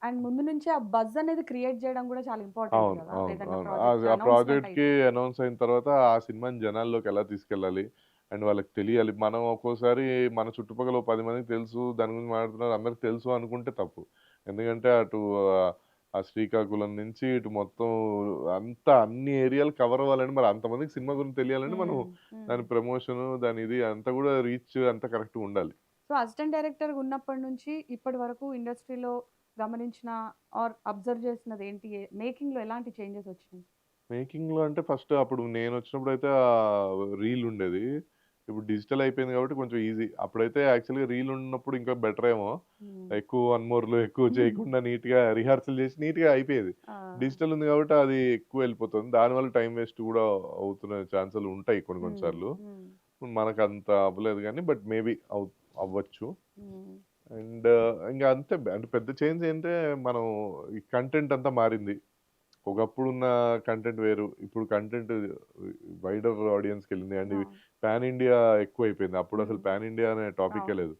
And ముందు నుంచే ఆ బజ్ అనేది క్రియేట్ చేయడం గూడా చాలా ఇంపార్టెంట్ అవును. గదా! అవును. ఏదన్నా అవును. ప్రాజెక్ట్ ఆ అనౌన్స్‌మెంట్ ప్రాజెక్ట్‌కి అయితే. అనౌన్స్ అయిన తర్వాత ఆ సినిమాని జనాల్లోకి ఎలా తీసుకెళ్ళాలి? అండ్ వాళ్ళకి తెలియాలి. మనం ఒక్కోసారి మన చుట్టుపక్కల ఓ 10 మందికి తెలుసు, దాని గురించి మాట్లాడుతున్నారు, అందరికి తెలుసు అనుకుంటే తప్పు. ఎందుకంటే అటు ఆ శ్రీకాకుళం నుంచి ఇటు మొత్తం అంతా అన్ని ఏరియాలు కవర్ అవ్వాలంటే మరి అంతమందికి సినిమా గురించి తెలియాలంటే మనం హ్మ్. హ్మ్. దాని ప్రమోషను, దాని ఇది అంతా గూడా రీచ్ అంతా కరెక్ట్‌గా ఉండాలి. సో, అసిస్టెంట్ డైరెక్టర్‌గా ఉన్నప్పటి నుంచి ఇప్పటి వరకు ఇండస్ట్రీలో గమనించిన ఆర్ అబ్జర్వ్ చేసినదేంటి? మేకింగ్‌లో ఎలాంటి చేంజెస్ వచ్చినియి? మేకింగ్‌లో అంటే ఫస్ట్ అప్పుడు నేనొచ్చినప్పుడైతే రీల్ ఉండేది. ఇప్పుడు డిజిటల్ అయిపోయింది కాబట్టి కొంచెం ఈజీ. అప్పుడైతే యాక్చువల్‌గా రీల్ ఉన్నప్పుడు ఇంకా బెటర్ ఏమో. హ్మ్. ఎక్కువ వన్ మోర్‌లు ఎక్కువ చేయకుండా నీట్‌గా రిహార్సల్ చేసి నీట్‌గా అయిపోయేది. ఆ! డిజిటల్ ఉంది కాబట్టి అది ఎక్కువ వెళ్ళిపోతుంది. దానివల్ల టైమ్ వేస్ట్ కూడా అవుతున్న ఛాన్సులు ఉంటాయి కొన్ని కొన్ని హ్మ్. సార్లు. హ్మ్. మనకంత అవ్వలేదు గానీ బట్ మేబీ అవ్వచ్చు. హ్మ్. అండ్ ఇంగ అంతే అంటే పెద్ద చేంజ్ ఏంటే మనం ఈ కంటెంట్ అంతా మారింది. ఒకప్పుడున్న కంటెంట్ వేరు. ఇప్పుడు కంటెంట్ వైడర్ ఆడియన్స్‌కెళ్ళింది. అండ్ ఆ! ఇవి పాన్ ఇండియా ఎక్కువైపోయింది. హ్మ్. అప్పుడసలు పాన్ ఇండియా అనే టాపిక్కే అవును. లేదు.